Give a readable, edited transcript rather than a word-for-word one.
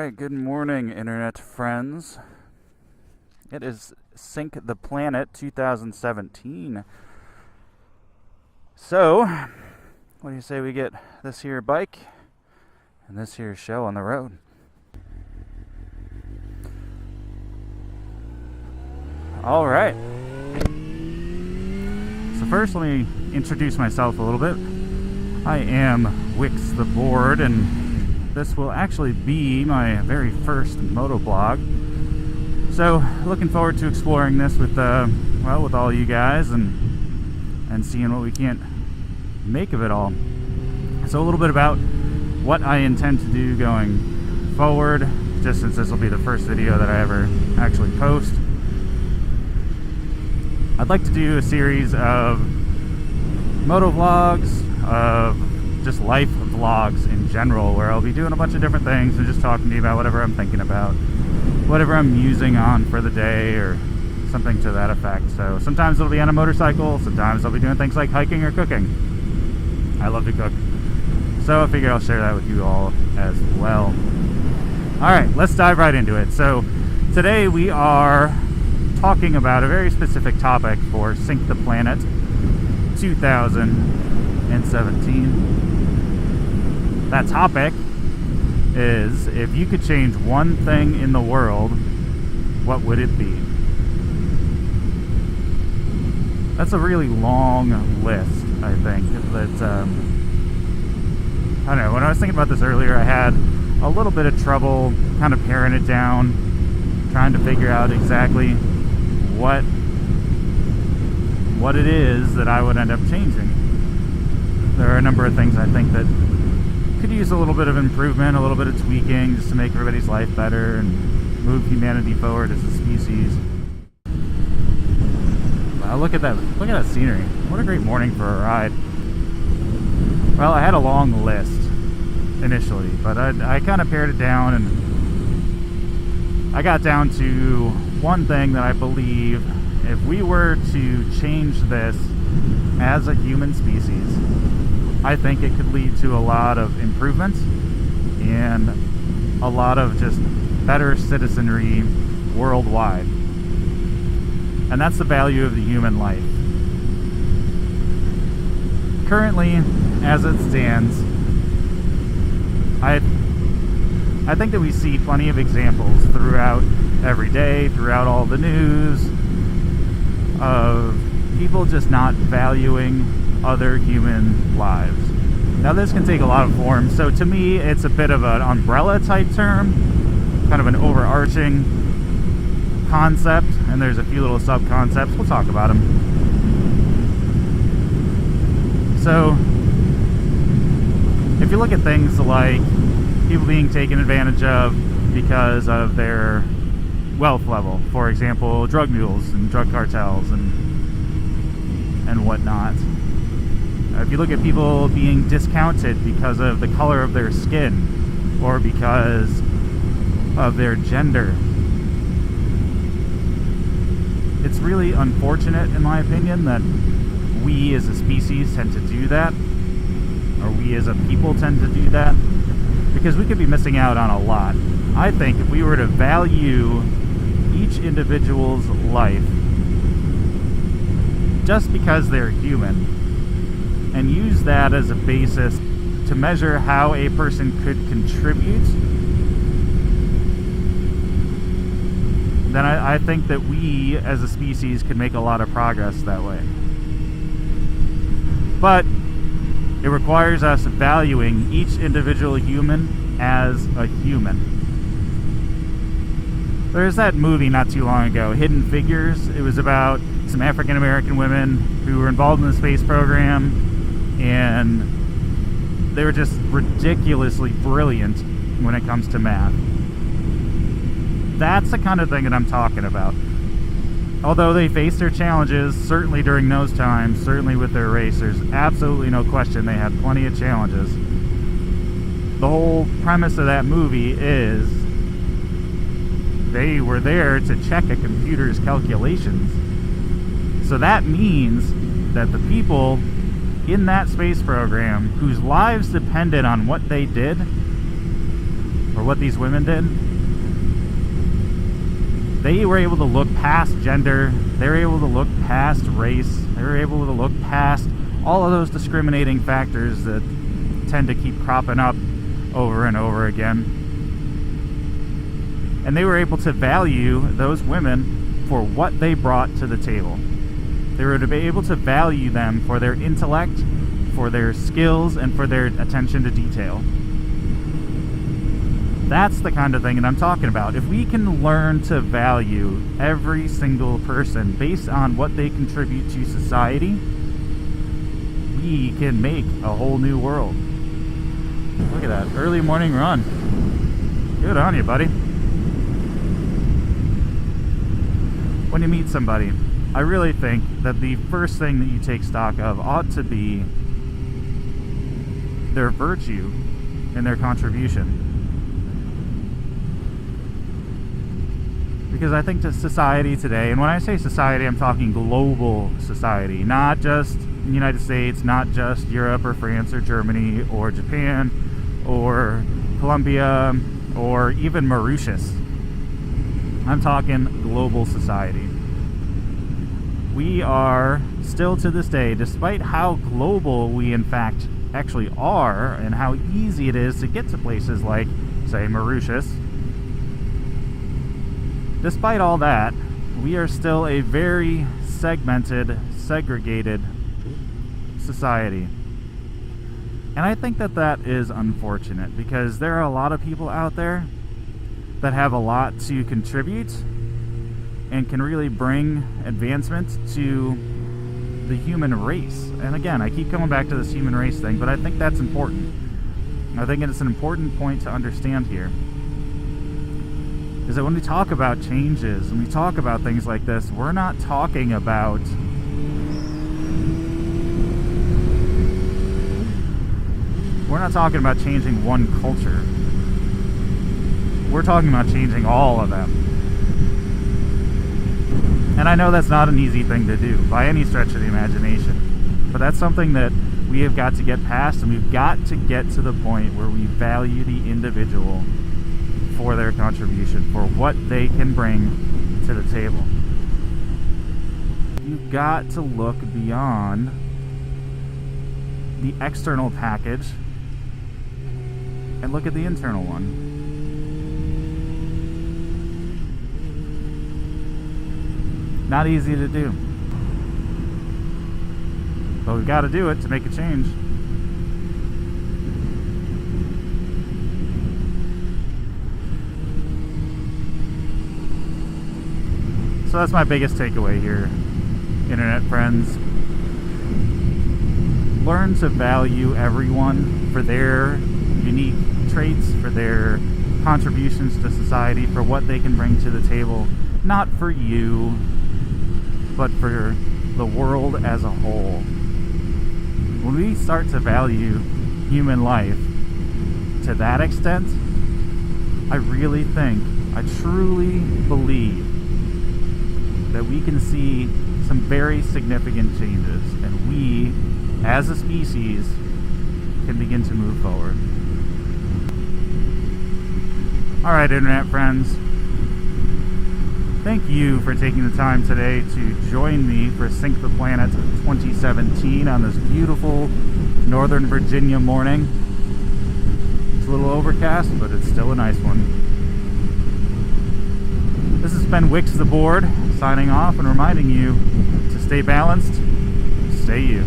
Alright, good morning, internet friends. It is SyncThePlanet 2017. So, what do you say we get this here bike and this here show on the road? Alright. So first, let me introduce myself a little bit. I am Wix the Board, and this will actually be my very first motovlog. So, looking forward to exploring this with all you guys and seeing what we can't make of it all. So, a little bit about what I intend to do going forward, just since this will be the first video that I ever actually post. I'd like to do a series of motovlogs, of just life vlogs in general, where I'll be doing a bunch of different things and just talking to you about whatever I'm thinking about, whatever I'm musing on for the day, or something to that effect. So sometimes it'll be on a motorcycle, sometimes I'll be doing things like hiking or cooking. I love to cook, so I figure I'll share that with you all as well. Alright, let's dive right into it. So today we are talking about a very specific topic for SyncThePlanet 2017. That topic is, if you could change one thing in the world, what would it be? That's a really long list, I think. I don't know, when I was thinking about this earlier, I had a little bit of trouble kind of paring it down, trying to figure out exactly what it is that I would end up changing. There are a number of things I think that could use a little bit of improvement, a little bit of tweaking, just to make everybody's life better and move humanity forward as a species. Wow, look at that scenery. What a great morning for a ride. Well, I had a long list initially, but I kind of pared it down, and I got down to one thing that I believe, if we were to change this as a human species, I think it could lead to a lot of improvements and a lot of just better citizenry worldwide. And that's the value of the human life. Currently, as it stands, I think that we see plenty of examples throughout every day, throughout all the news, of people just not valuing other human lives. Now, this can take a lot of forms, so to me it's a bit of an umbrella type term, kind of an overarching concept, and there's a few little sub-concepts. We'll talk about them. So if you look at things like people being taken advantage of because of their wealth level, for example, drug mules and drug cartels and whatnot. If you look at people being discounted because of the color of their skin or because of their gender, it's really unfortunate, in my opinion, that we as a species tend to do that, or we as a people tend to do that, because we could be missing out on a lot. I think if we were to value each individual's life just because they're human, and use that as a basis to measure how a person could contribute, then I think that we as a species could make a lot of progress that way. But it requires us valuing each individual human as a human. There's that movie not too long ago, Hidden Figures. It was about some African American women who were involved in the space program, and they were just ridiculously brilliant when it comes to math. That's the kind of thing that I'm talking about. Although they faced their challenges, certainly during those times, certainly with their race, there's absolutely no question they had plenty of challenges. The whole premise of that movie is they were there to check a computer's calculations. So that means that the people in that space program whose lives depended on what they did or what these women did, they were able to look past gender, they were able to look past race, they were able to look past all of those discriminating factors that tend to keep cropping up over and over again. And they were able to value those women for what they brought to the table. They were able to value them for their intellect, for their skills, and for their attention to detail. That's the kind of thing that I'm talking about. If we can learn to value every single person based on what they contribute to society, we can make a whole new world. Look at that, early morning run. Good on you, buddy. When you meet somebody, I really think that the first thing that you take stock of ought to be their virtue and their contribution. Because I think to society today, and when I say society, I'm talking global society, not just the United States, not just Europe or France or Germany or Japan or Colombia or even Mauritius. I'm talking global society. We are still to this day, despite how global we in fact actually are and how easy it is to get to places like, say, Mauritius, despite all that, we are still a very segmented, segregated society. And I think that that is unfortunate because there are a lot of people out there that have a lot to contribute and can really bring advancement to the human race. And again, I keep coming back to this human race thing, but I think that's important. I think it's an important point to understand here. Is that when we talk about changes, when we talk about things like this, we're not talking about changing one culture. We're talking about changing all of them. And I know that's not an easy thing to do by any stretch of the imagination, but that's something that we have got to get past, and we've got to get to the point where we value the individual for their contribution, for what they can bring to the table. You've got to look beyond the external package and look at the internal one. Not easy to do, but we've got to do it to make a change. So that's my biggest takeaway here, internet friends. Learn to value everyone for their unique traits, for their contributions to society, for what they can bring to the table, not for you, but for the world as a whole. When we start to value human life to that extent, I really think, I truly believe that we can see some very significant changes, and we, as a species, can begin to move forward. Alright, internet friends. Thank you for taking the time today to join me for Sync the Planet 2017 on this beautiful Northern Virginia morning. It's a little overcast, but it's still a nice one. This has been Wix the Board, signing off and reminding you to stay balanced, stay you.